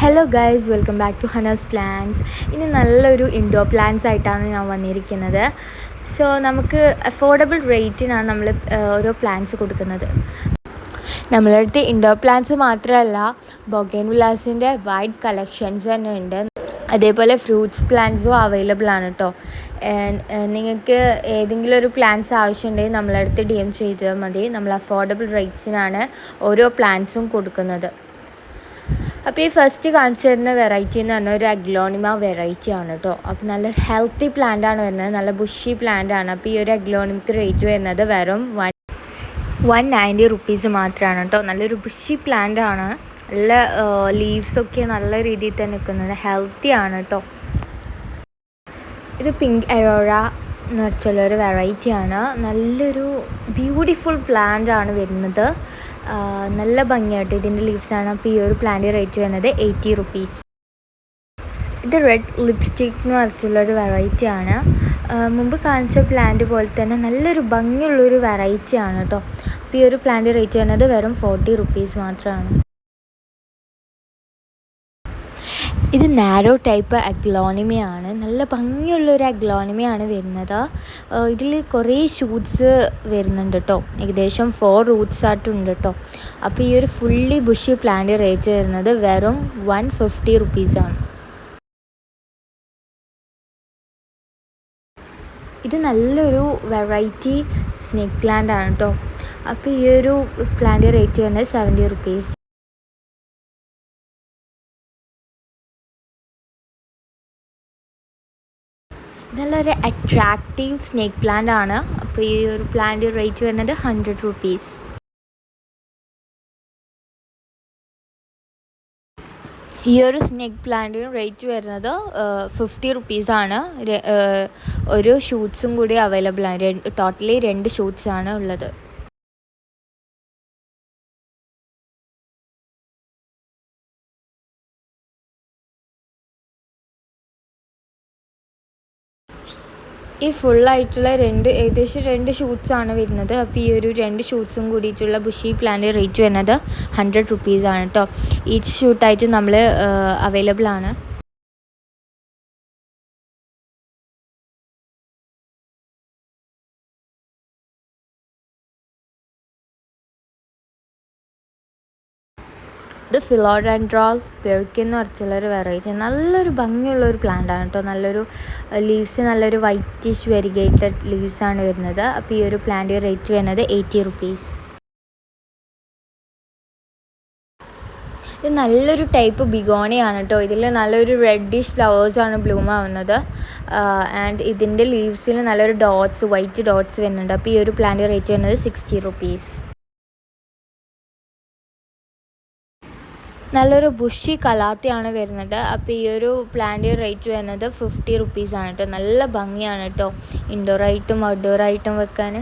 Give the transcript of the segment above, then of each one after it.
Hello guys, welcome back to Hana's plans. ഇനി നല്ലൊരു indoor plans ആയിട്ടാണ് ഞാൻ വന്നിരിക്കുന്നത്. സോ നമുക്ക് അഫോർഡബിൾ റേറ്റിനാണ് നമ്മൾ ഓരോ പ്ലാൻസ് കൊടുക്കുന്നത്. നമ്മളുടെ അടുത്ത് ഇൻഡോർ പ്ലാൻസ് മാത്രമല്ല, ബൊഗൈൻവില്ലാസിൻ്റെ വൈഡ് കളക്ഷൻസ് തന്നെ ഉണ്ട്. അതേപോലെ ഫ്രൂട്ട്സ് പ്ലാന്റ്സും അവൈലബിൾ ആണ് കേട്ടോ. നിങ്ങൾക്ക് ഏതെങ്കിലും ഒരു പ്ലാന്റ്സ് ആവശ്യമുണ്ടെങ്കിൽ നമ്മളടുത്ത് DM ചെയ്താൽ മതി. നമ്മൾ അഫോർഡബിൾ റേറ്റ്സിനാണ് ഓരോ പ്ലാന്റ്സും കൊടുക്കുന്നത്. അപ്പോൾ ഈ ഫസ്റ്റ് കാണിച്ചു തരുന്ന വെറൈറ്റി എന്ന് പറഞ്ഞാൽ ഒരു അഗ്ലോണിമ വെറൈറ്റി ആണ് കേട്ടോ. അപ്പോൾ നല്ല ഹെൽത്തി പ്ലാന്റ് ആണ് വരുന്നത്, നല്ല ബുഷി പ്ലാന്റ് ആണ്. അപ്പോൾ ഈ ഒരു അഗ്ലോണിമക്ക് റേറ്റ് വരുന്നത് വെറും 190 റുപ്പീസ് മാത്രമാണ് കേട്ടോ. നല്ലൊരു ബുഷി പ്ലാന്റ് ആണ്, നല്ല ലീവ്സൊക്കെ നല്ല രീതിയിൽ തന്നെ നിൽക്കുന്നുണ്ട്, ഹെൽത്തി ആണ് കേട്ടോ. ഇത് പിങ്ക് അറോറ എന്ന് വെച്ചുള്ളൊരു വെറൈറ്റിയാണ്. നല്ലൊരു ബ്യൂട്ടിഫുൾ പ്ലാന്റ് ആണ് വരുന്നത്, നല്ല ഭംഗിയായിട്ട് ഇതിൻ്റെ ലീവ്സാണ്. അപ്പോൾ ഈ ഒരു പ്ലാന്റ് റേറ്റ് വരുന്നത് 80 റുപ്പീസ്. ഇത് റെഡ് ലിപ്സ്റ്റിക് എന്ന് പറഞ്ഞിട്ടുള്ളൊരു വെറൈറ്റിയാണ്. മുമ്പ് കാണിച്ച പ്ലാന്റ് പോലെ തന്നെ നല്ലൊരു ഭംഗിയുള്ളൊരു വെറൈറ്റി ആണ് കേട്ടോ. അപ്പോൾ ഈ ഒരു പ്ലാന്റ് റേറ്റ് വരുന്നത് വെറും 40 റുപ്പീസ് മാത്രമാണ്. ഇത് നാരോ ടൈപ്പ് അഗ്ലോണിമയാണ്, നല്ല ഭംഗിയുള്ളൊരു അഗ്ലോണിമയാണ് വരുന്നത്. ഇതിൽ കുറേ ഷൂട്ട്സ് വരുന്നുണ്ട് കേട്ടോ, ഏകദേശം 4 റൂട്ട്സ് ആയിട്ടുണ്ട് കേട്ടോ. അപ്പോൾ ഈ ഒരു ഫുള്ളി ബുഷി പ്ലാന്റ് റേറ്റ് വരുന്നത് വെറും 150 റുപ്പീസാണ്. ഇത് നല്ലൊരു വെറൈറ്റി സ്നേക്ക് പ്ലാന്റ് ആണ് കേട്ടോ. അപ്പോൾ ഈ ഒരു പ്ലാന്റ് റേറ്റ് വരുന്നത് 70 റുപ്പീസ്. നല്ലൊരു അട്രാക്റ്റീവ് സ്നേക്ക് പ്ലാന്റ് ആണ്. അപ്പോൾ ഈ ഒരു പ്ലാന്റ് റേറ്റ് വരുന്നത് 100 റുപ്പീസ്. ഈ ഒരു സ്നേക്ക് പ്ലാന്റിന് റേറ്റ് വരുന്നത് 50 റുപ്പീസാണ്. ഒരു ഷൂട്ട്സും കൂടി അവൈലബിൾ ആണ്. ടോട്ടലി 2 ഷൂട്ട്സാണ് ഉള്ളത്. ഈ ഫുള്ളായിട്ടുള്ള ഏകദേശം 2 ഷൂട്ട്സാണ് വരുന്നത്. അപ്പോൾ ഈ ഒരു 2 ഷൂട്ട്സും കൂടിയിട്ടുള്ള ബുഷി പ്ലാന്റ് റേറ്റ് വരുന്നത് 100 റുപ്പീസാണ് കേട്ടോ. ഈച്ച് ഷൂട്ടായിട്ട് നമ്മൾ അവൈലബിൾ ആണ്. ഇത് ഫിലോഡെൻഡ്രോൾ പെർക്കിൻ എന്ന് പറഞ്ഞുള്ളൊരു വെറൈറ്റി, നല്ലൊരു ഭംഗിയുള്ളൊരു പ്ലാന്റ് ആണ് കേട്ടോ. നല്ലൊരു ലീവ്സ്, നല്ലൊരു വൈറ്റിഷ് വെരിഗേറ്റഡ് ലീവ്സാണ് വരുന്നത്. അപ്പോൾ ഈ ഒരു പ്ലാന്റ് റേറ്റ് വരുന്നത് 80 റുപ്പീസ്. ഇത് നല്ലൊരു ടൈപ്പ് ബിഗോണിയാണ് കേട്ടോ. ഇതിൽ നല്ലൊരു റെഡിഷ് ഫ്ലവേഴ്സാണ് ബ്ലൂം ആവുന്നത്. ആൻഡ് ഇതിൻ്റെ ലീവ്സിൽ നല്ലൊരു ഡോട്ട്സ്, വൈറ്റ് ഡോട്ട്സ് വരുന്നുണ്ട്. അപ്പോൾ ഈ ഒരു പ്ലാന്റ് റേറ്റ് വരുന്നത് 60 റുപ്പീസ്. നല്ലൊരു ബുഷി കലാത്തിയാണ് വരുന്നത്. അപ്പോൾ ഈ ഒരു പ്ലാന്റ് റേറ്റ് വരുന്നത് 50 റുപ്പീസാണ് കേട്ടോ. നല്ല ഭംഗിയാണ് കേട്ടോ, ഇൻഡോറായിട്ടും ഔട്ട്ഡോറായിട്ടും വെക്കാൻ.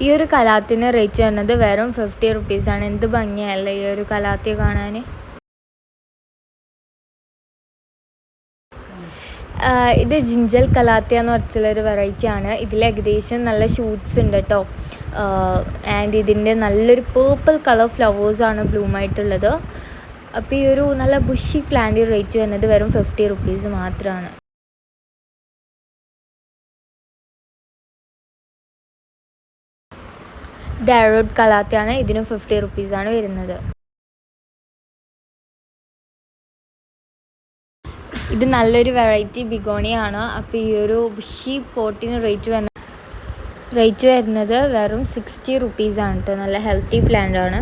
ഈ ഒരു കലാത്തിന് റേറ്റ് വരുന്നത് വെറും 50 റുപ്പീസാണ്. എന്ത് ഭംഗിയല്ലേ ഈ ഒരു കലാത്തി കാണാൻ. ഇത് ജിഞ്ചൽ കലാത്തിയ എന്ന് പറഞ്ഞിട്ടുള്ളൊരു വെറൈറ്റി ആണ്. ഇതിൽ ഏകദേശം നല്ല ഷൂട്ട്സ് ഉണ്ട് കേട്ടോ. ആൻഡ് ഇതിൻ്റെ നല്ലൊരു പേർപ്പിൾ കളർ ഫ്ലവേഴ്സാണ് ബ്ലൂം ആയിട്ടുള്ളത്. അപ്പോൾ ഈ ഒരു നല്ല ബുഷി പ്ലാന്റ് റേറ്റ് വരുന്നത് വെറും 50 റുപ്പീസ് മാത്രമാണ്. ഇത് അറോഡ് കലാത്തിയാണ്, ഇതിനും 50 റുപ്പീസാണ് വരുന്നത്. ഇത് നല്ലൊരു വെറൈറ്റി ബിഗോണിയാണ്. അപ്പോൾ ഈ ഒരു ബുഷി പോട്ടിന് റേറ്റ് വരുന്നത് വെറും 60 റുപ്പീസാണ് കേട്ടോ. നല്ല ഹെൽത്തി പ്ലാന്റ് ആണ്.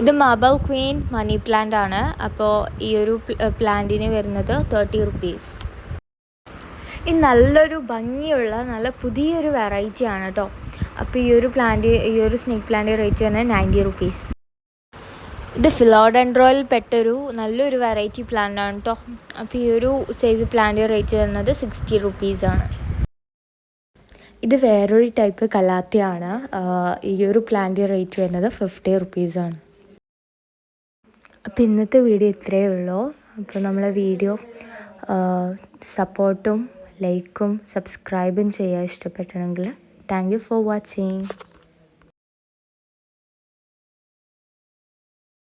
ഇത് മാർബിൾ ക്വീൻ മണി പ്ലാന്റ് ആണ്. അപ്പോൾ ഈ ഒരു പ്ലാന്റിന് വരുന്നത് 30 റുപ്പീസ്. ഇത് നല്ലൊരു ഭംഗിയുള്ള നല്ല പുതിയൊരു വെറൈറ്റി ആണ് കേട്ടോ. അപ്പോൾ ഈ ഒരു സ്നേക്ക് പ്ലാന്റ് റേറ്റ് വരുന്നത് 90 റുപ്പീസ്. ഇത് ഫിലോഡെൻഡ്രോയിൽ പെട്ടൊരു നല്ലൊരു വെറൈറ്റി പ്ലാന്റ് ആണ് കേട്ടോ. അപ്പോൾ ഈ ഒരു സൈസ് പ്ലാന്റ് റേറ്റ് വരുന്നത് 60 റുപ്പീസാണ്. ഇത് വേറൊരു ടൈപ്പ് കലാത്തിയാണ്. ഈ ഒരു പ്ലാന്റ് റേറ്റ് വരുന്നത് 50 റുപ്പീസാണ്. അപ്പോൾ ഇന്നത്തെ വീഡിയോ ഇത്രയേ ഉള്ളൂ. അപ്പോൾ നമ്മളെ വീഡിയോ സപ്പോർട്ടും ലൈക്കും സബ്സ്ക്രൈബും ചെയ്യുക ഇഷ്ടപ്പെട്ടെങ്കിൽ. Thank you for watching.